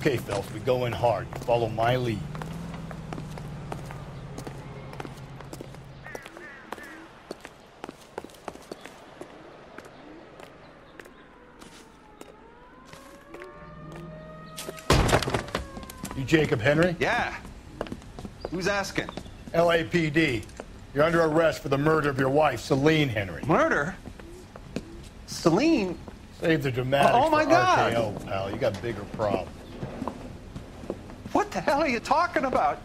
Okay, Phelps, we go in hard. You follow my lead. You Jacob Henry? Yeah. Who's asking? LAPD. You're under arrest for the murder of your wife, Celine Henry. Murder? Celine? Save the dramatics Oh, my for God. RKO, pal. You got bigger problems. What the hell are you talking about?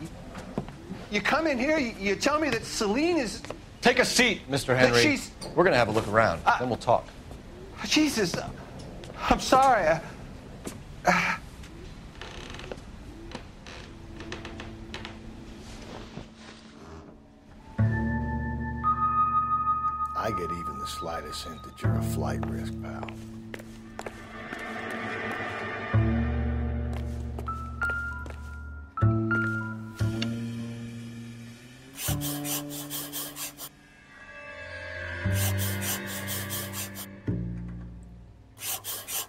You come in here, you tell me that Celine is... Take a seat, Mr. Henry. she's- We're going to have a look around, then we'll talk. Jesus, I'm sorry. I get even the slightest hint that you're a flight risk, pal.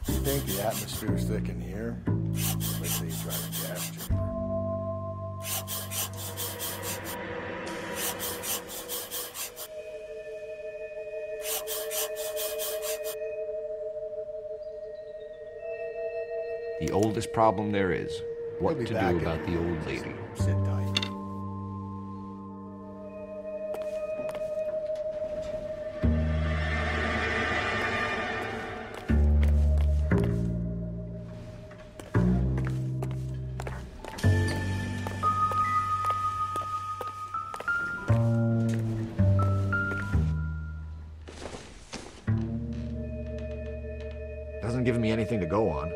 You think the atmosphere's thick in here? Let's say you try to gas chamber. The oldest problem there is, what We'll be to back do in about a the minute. old lady. Sit tight. Doesn't give me anything to go on.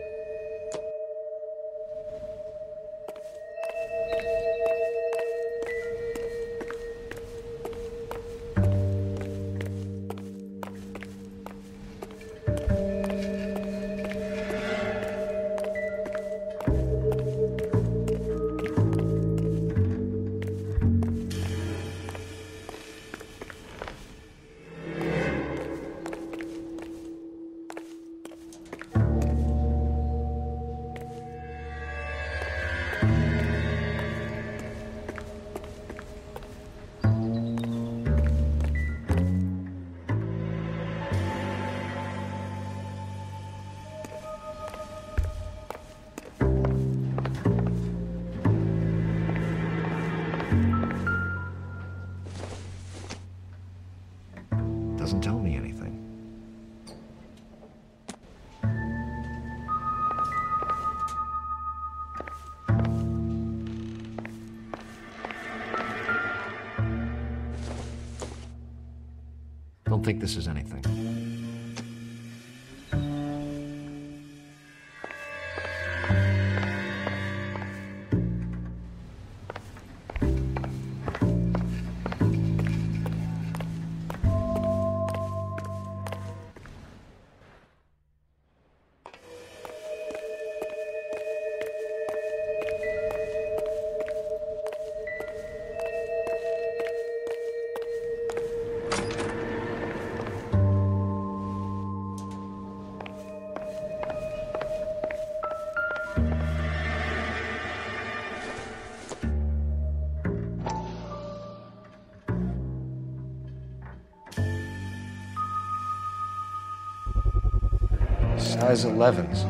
Doesn't tell me anything. Don't think this is anything. Size 11s.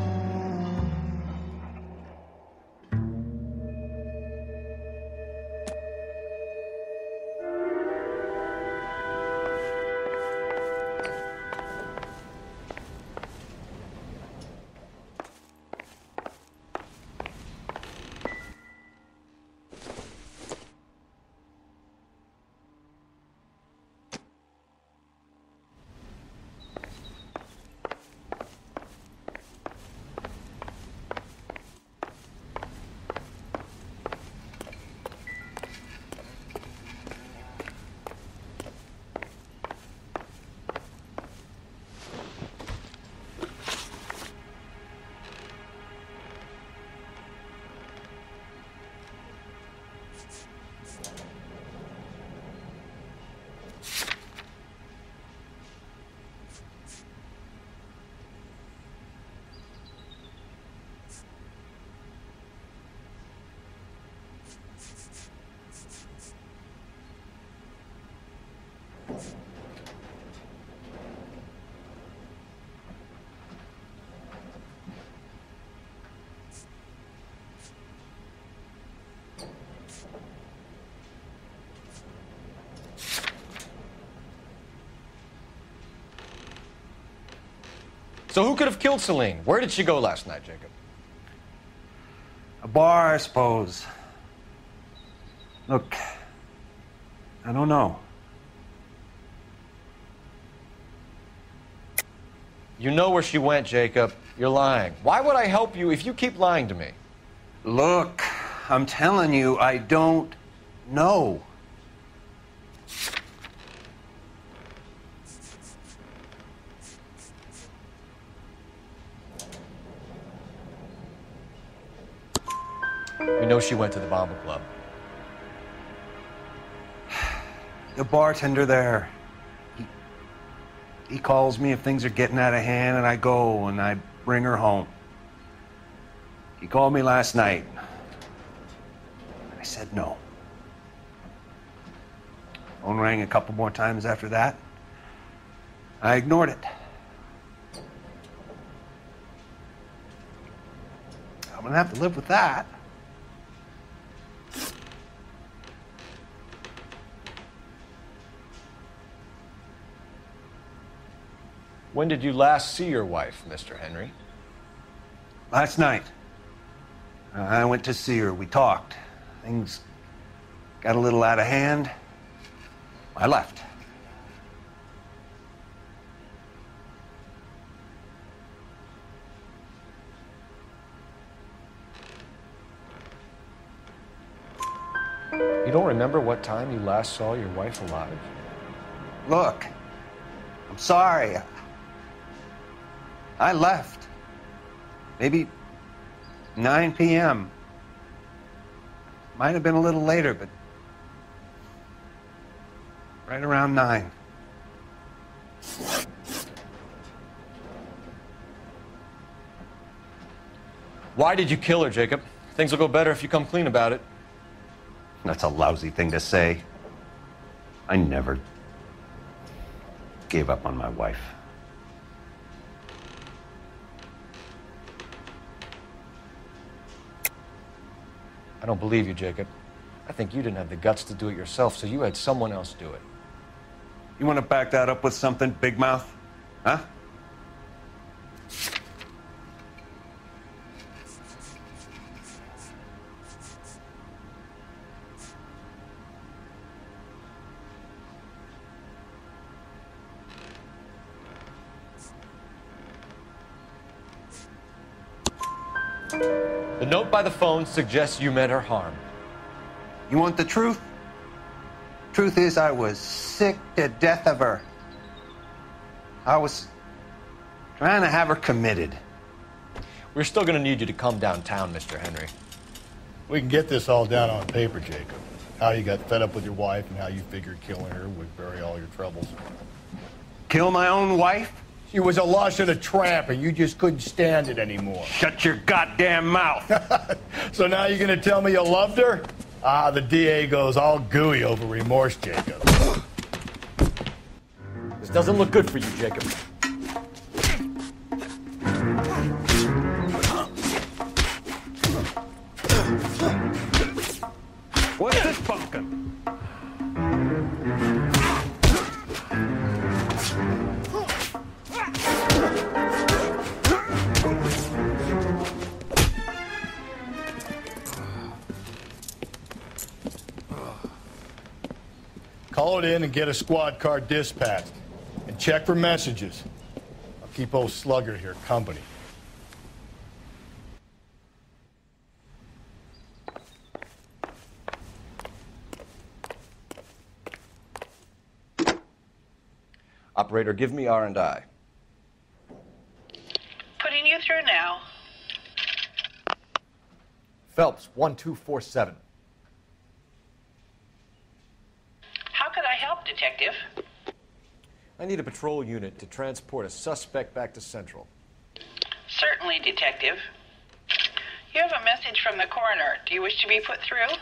So who could have killed Celine? Where did she go last night, Jacob? A bar, I suppose. Look, I don't know. You know where she went, Jacob. You're lying. Why would I help you if you keep lying to me? Look, I'm telling you, I don't know. You know she went to the Bomber Club. The bartender there, he calls me if things are getting out of hand, and I go and I bring her home. He called me last night. I said no. Phone rang a couple more times after that. I ignored it. I'm gonna have to live with that. When did you last see your wife, Mr. Henry? Last night. I went to see her. We talked. Things got a little out of hand. I left. You don't remember what time you last saw your wife alive? Look, I'm sorry. I left. Maybe 9 p.m. Might have been a little later, but right around 9. Why did you kill her, Jacob? Things will go better if you come clean about it. That's a lousy thing to say. I never gave up on my wife. I don't believe you, Jacob. I think you didn't have the guts to do it yourself, so you had someone else do it. You want to back that up with something, big mouth? Huh? The note by the phone suggests you meant her harm. You want the truth? Truth is, I was sick to death of her. I was trying to have her committed. We're still going to need you to come downtown, Mr. Henry. We can get this all down on paper, Jacob. How you got fed up with your wife and how you figured killing her would bury all your troubles. Kill my own wife? She was a lush and a tramp, and you just couldn't stand it anymore. Shut your goddamn mouth. So now you're going to tell me you loved her? Ah, the DA goes all gooey over remorse, Jacob. This doesn't look good for you, Jacob. What's this pumpkin? Call it in and get a squad car dispatched. And check for messages. I'll keep old Slugger here company. Operator, give me R&I. Putting you through now. Phelps, 1247. How could I help, Detective? I need a patrol unit to transport a suspect back to Central. Certainly, Detective. You have a message from the coroner. Do you wish to be put through?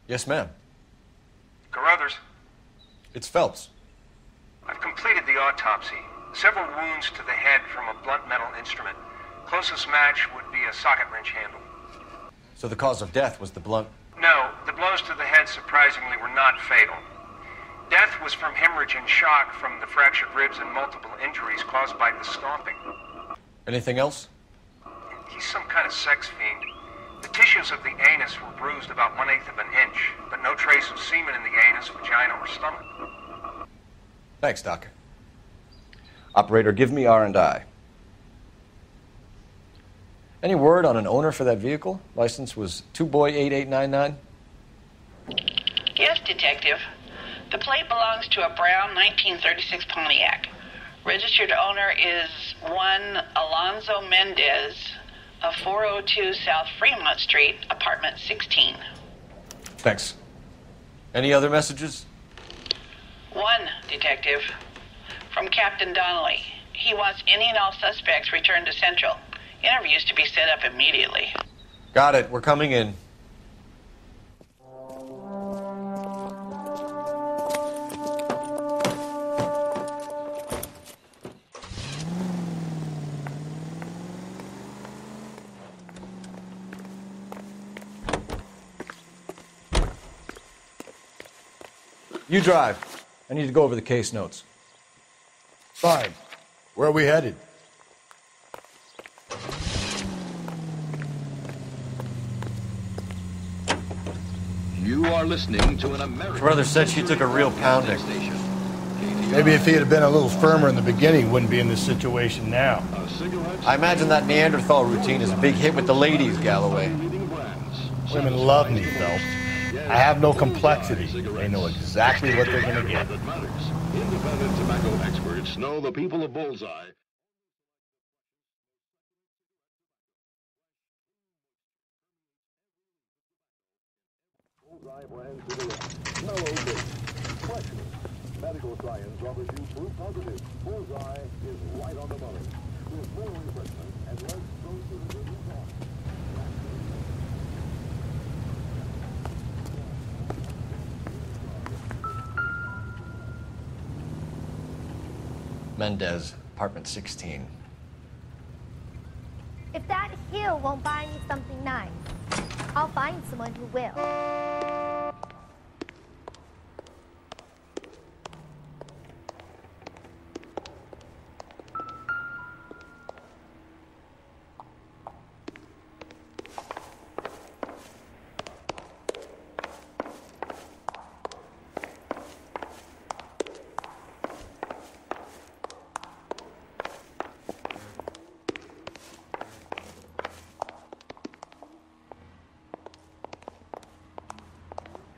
Yes, ma'am. Carruthers, It's Phelps. I've completed the autopsy. Several wounds to the head from a blunt metal instrument. Closest match would be a socket wrench handle. So the cause of death was the blunt... No, the blows to the head surprisingly were not fatal. Death was from hemorrhage and shock from the fractured ribs and multiple injuries caused by the stomping. Anything else? He's some kind of sex fiend. The tissues of the anus were bruised about 1/8 of an inch, but no trace of semen in the anus, vagina, or stomach. Thanks, Doc. Operator, give me R&I. Any word on an owner for that vehicle? License was 2boy8899. Yes, Detective. The plate belongs to a brown 1936 Pontiac. Registered owner is one Alonzo Mendez of 402 South Fremont Street, apartment 16. Thanks. Any other messages? One, Detective. From Captain Donnelly. He wants any and all suspects returned to Central. Interviews to be set up immediately. Got it. We're coming in. You drive. I need to go over the case notes. Fine. Where are we headed? You are listening to an American... Brother said she took a real pounding. Maybe if he had been a little firmer in the beginning, he wouldn't be in this situation now. I imagine that Neanderthal routine is a big hit with the ladies, Galloway. Women love me, Phelps. I have no complexity. They know exactly what they're going to get. Independent tobacco experts know the people of Bullseye. Bullseye brand cigarettes. Mellow base. Freshness. Medical science offers you proof positive. Bullseye is right on the money. With more refreshment and less strong to the good talk. Mendez, apartment 16. If that hill won't buy me something nice, I'll find someone who will.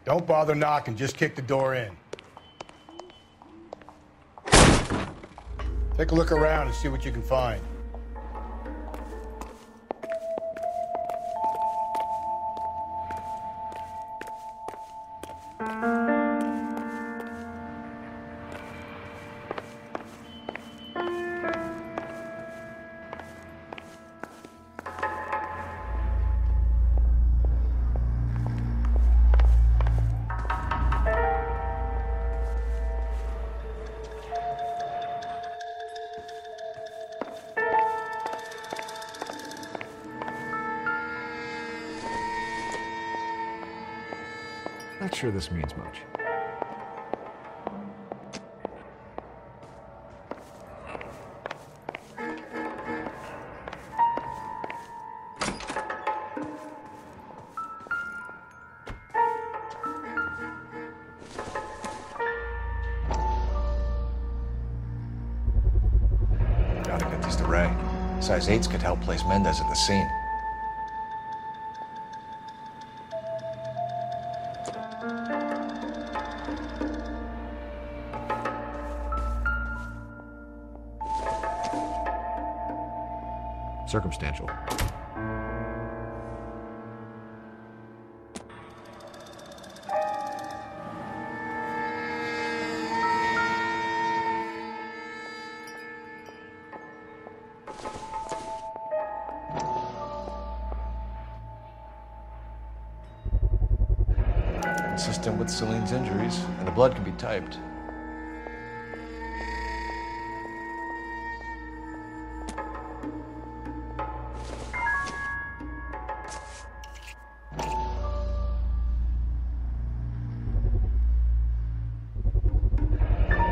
Don't bother knocking, just kick the door in. Take a look around and see what you can find. Not sure this means much. Gotta get these to Ray. Size 8s could help place Mendez at the scene. Circumstantial. Consistent with Celine's injuries, and the blood can be typed.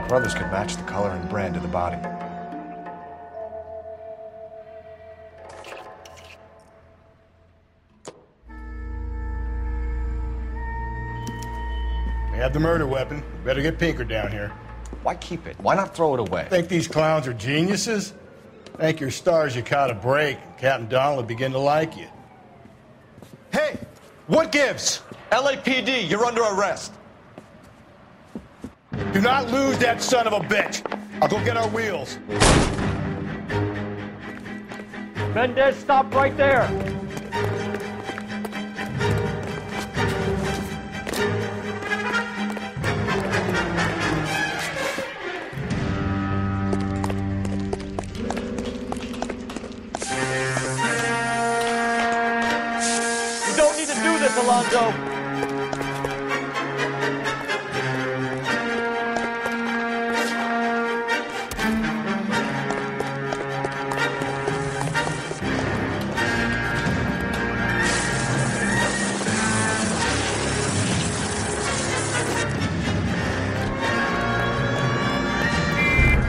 brothers could match the color and brand of the body. We have the murder weapon. Better get Pinker down here. Why keep it? Why not throw it away? Think these clowns are geniuses? Thank your stars you caught a break. Captain Donald will begin to like you. Hey, what gives? LAPD, you're under arrest. Do not lose that son of a bitch. I'll go get our wheels. Mendez, stop right there! You don't need to do this, Alonzo.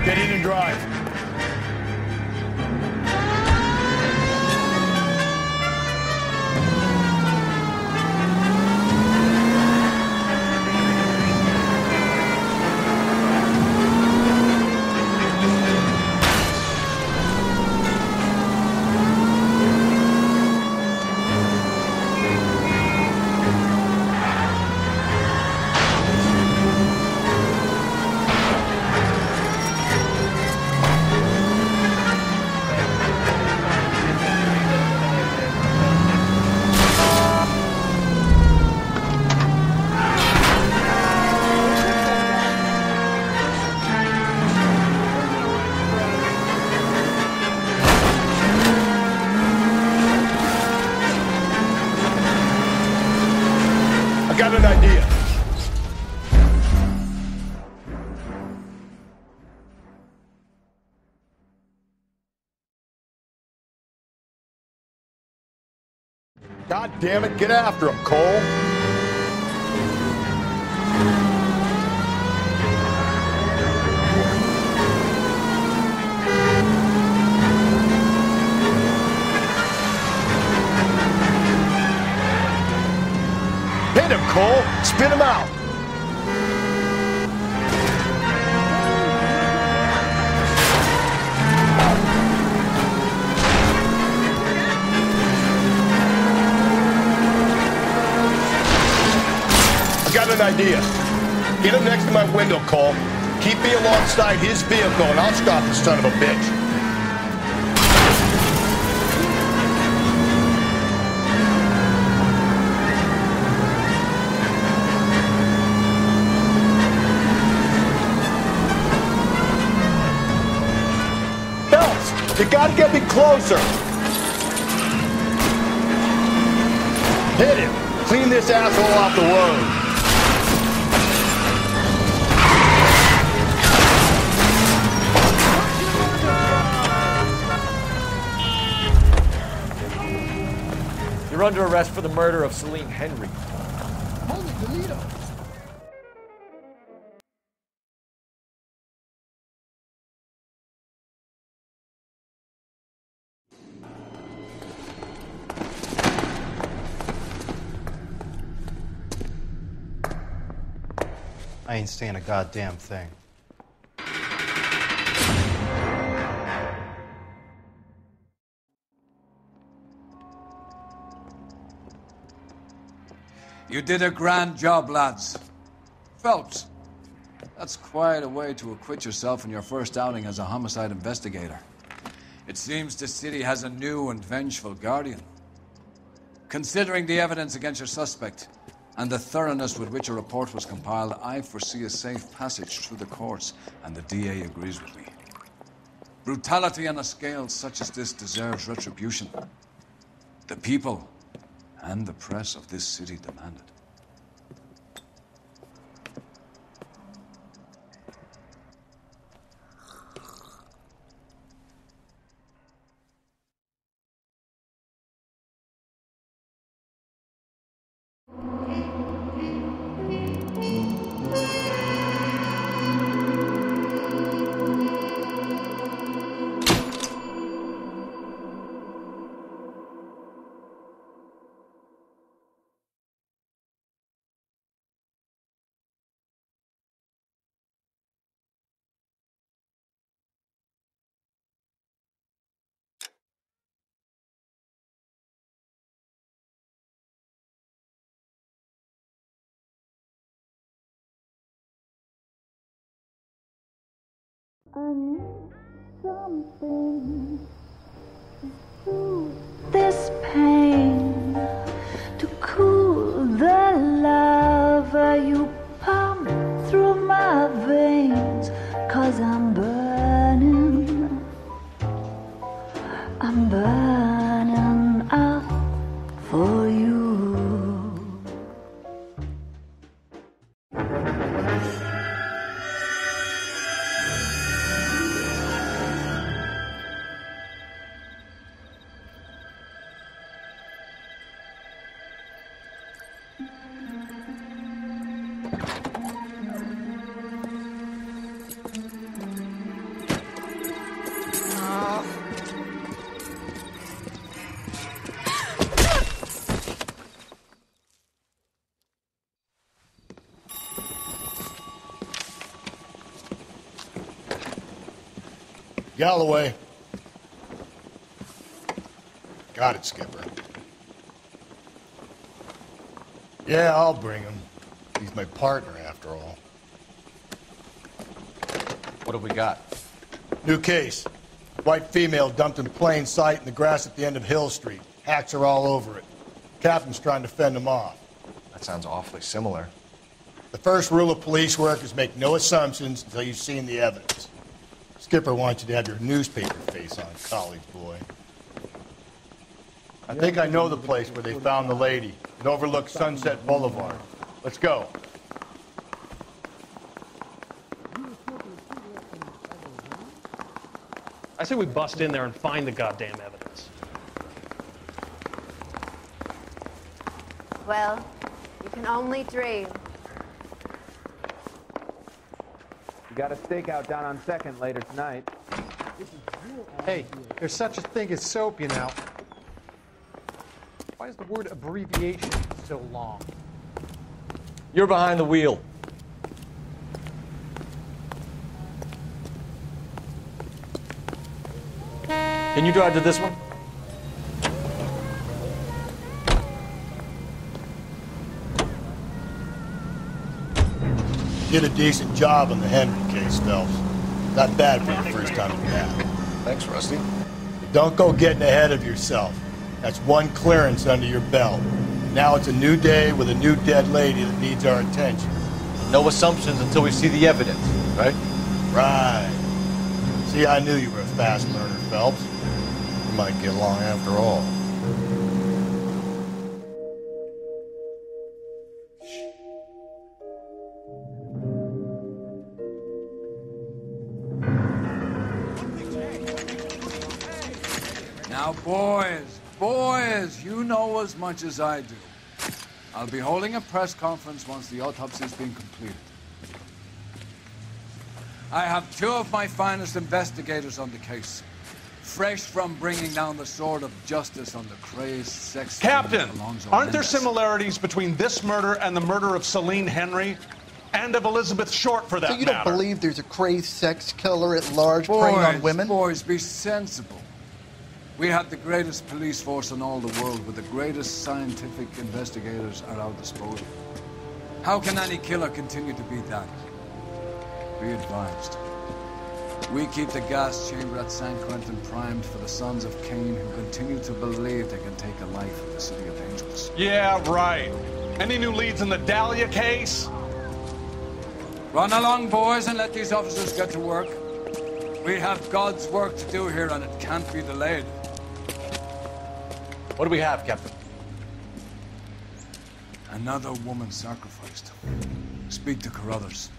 Get in and drive. Got an idea. God damn it, get after him, Cole. Hit him, Cole. Spin him out. I got an idea. Get him next to my window, Cole. Keep me alongside his vehicle, and I'll stop the son of a bitch. You gotta get me closer. Hit him. Clean this asshole off the road. You're under arrest for the murder of Celine Henry. Holy Toledo. I ain't saying a goddamn thing. You did a grand job, lads. Phelps, that's quite a way to acquit yourself in your first outing as a homicide investigator. It seems the city has a new and vengeful guardian. Considering the evidence against your suspect, and the thoroughness with which a report was compiled, I foresee a safe passage through the courts, and the DA agrees with me. Brutality on a scale such as this deserves retribution. The people and the press of this city demand it. I need something to soothe this pain, to cool the lava you pump through my veins, 'cause I'm burning up for you. Galloway. Got it, Skipper. Yeah, I'll bring him. He's my partner, after all. What have we got? New case. White female dumped in plain sight in the grass at the end of Hill Street. Hacks are all over it. Captain's trying to fend them off. That sounds awfully similar. The first rule of police work is make no assumptions until you've seen the evidence. Skipper wants you to have your newspaper face on, college boy. I think I know the place where they found the lady. It overlooks Sunset Boulevard. Let's go. I say we bust in there and find the goddamn evidence. Well, you can only dream. You got a stakeout down on 2nd later tonight. Hey, there's such a thing as soap, you know. Why is the word abbreviation so long? You're behind the wheel. Can you drive to this one? Did a decent job on the Henry case, Phelps. Not bad for your first time in that. Thanks, Rusty. But don't go getting ahead of yourself. That's one clearance under your belt. Now it's a new day with a new dead lady that needs our attention. No assumptions until we see the evidence, right? Right. See, I knew you were a fast learner, Phelps. We might get along after all. Now, boys, you know as much as I do. I'll be holding a press conference once the autopsy's been completed. I have 2 of my finest investigators on the case, fresh from bringing down the sword of justice on the crazed sex... Captain, aren't there similarities between this murder and the murder of Celine Henry? And of Elizabeth Short, for that matter? So you don't believe there's a crazed sex killer at large preying on women? Boys, be sensible. We have the greatest police force in all the world with the greatest scientific investigators at our disposal. How can any killer continue to be that? Be advised. We keep the gas chamber at San Quentin primed for the sons of Cain who continue to believe they can take a life in the City of Angels. Yeah, right. Any new leads in the Dahlia case? Run along, boys, and let these officers get to work. We have God's work to do here, and it can't be delayed. What do we have, Captain? Another woman sacrificed. Speak to Carruthers.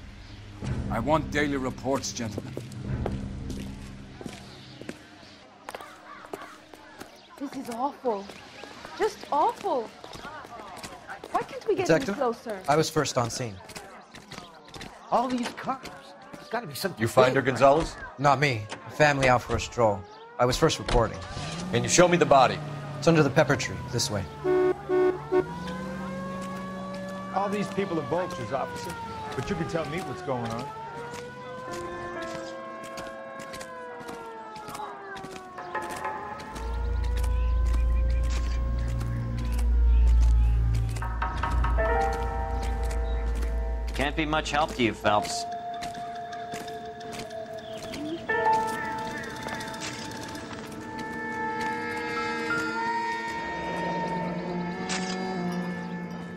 I want daily reports, gentlemen. This is awful. Just awful. Why can't we get any closer? I was first on scene. All these cars. There's got to be something. You find her, Gonzalez? Not me. A family out for a stroll. I was first reporting. Can you show me the body? It's under the pepper tree, this way. All these people are vultures, officer. But you can tell me what's going on. Can't be much help to you, Phelps.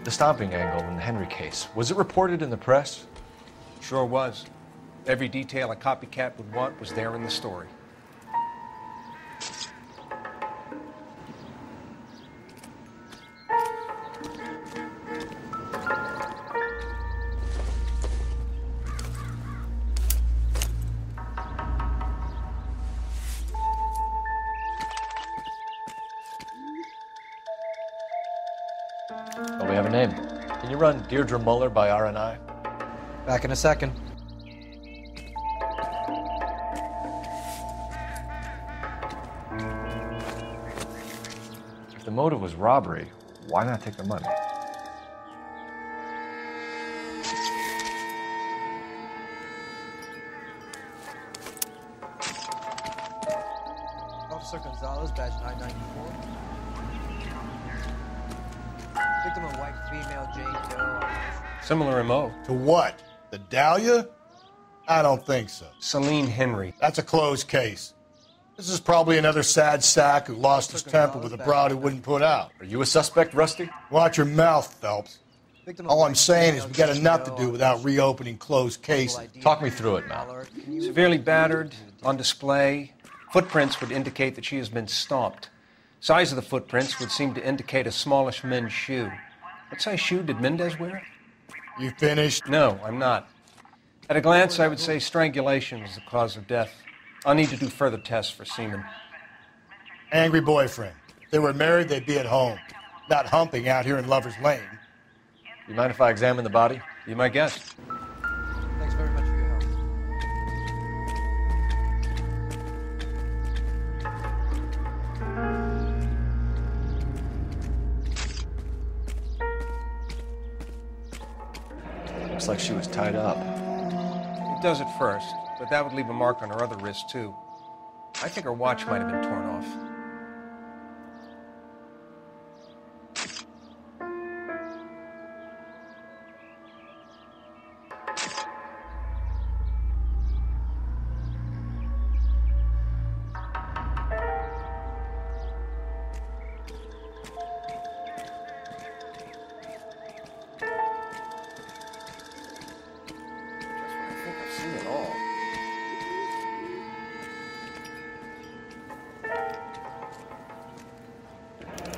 The stomping angle in the Henry case, was it reported in the press? Sure was. Every detail a copycat would want was there in the story. Oh, we have a name. Can you run Deirdre Muller by R&I? Back in a second. If the motive was robbery, why not take the money? Officer Gonzalez, badge 994. Victim of white female, Jane Doe. Similar MO. To what? The Dahlia? I don't think so. Celine Henry. That's a closed case. This is probably another sad sack who lost his temper with a broad who wouldn't put out. Are you a suspect, Rusty? Watch your mouth, Phelps. All I'm saying is we got enough to do without reopening closed cases. Talk me through it, Mal. Severely battered, on display. Footprints would indicate that she has been stomped. Size of the footprints would seem to indicate a smallish men's shoe. What size shoe did Mendez wear? You finished? No, I'm not. At a glance, I would say strangulation was the cause of death. I'll need to do further tests for semen. Angry boyfriend. If they were married, they'd be at home, not humping out here in Lover's Lane. You mind if I examine the body? Be my guest. Thanks very much for your help. Looks like she was tied up. It does at first, but that would leave a mark on her other wrist, too. I think her watch might have been torn off.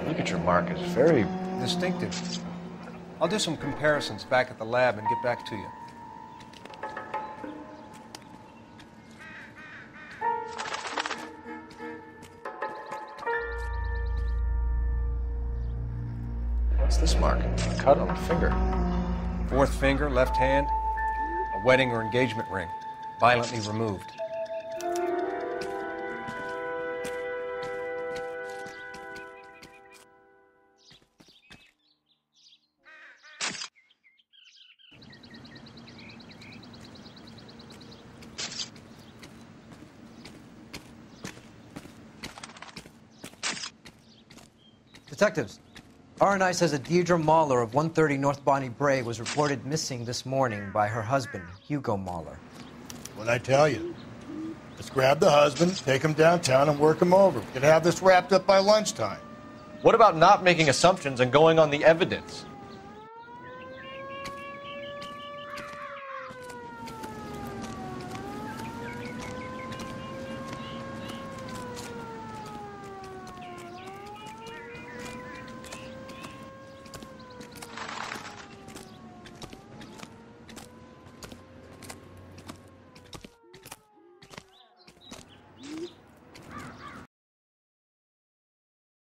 Look at your mark, it's very distinctive. I'll do some comparisons back at the lab and get back to you. What's this mark? A cut on the finger. Fourth finger, left hand, a wedding or engagement ring, violently removed. Detectives, R&I says that Deirdre Mahler of 130 North Bonnie Bray was reported missing this morning by her husband, Hugo Mahler. What'd I tell you? Let's grab the husband, take him downtown, and work him over. We could have this wrapped up by lunchtime. What about not making assumptions and going on the evidence?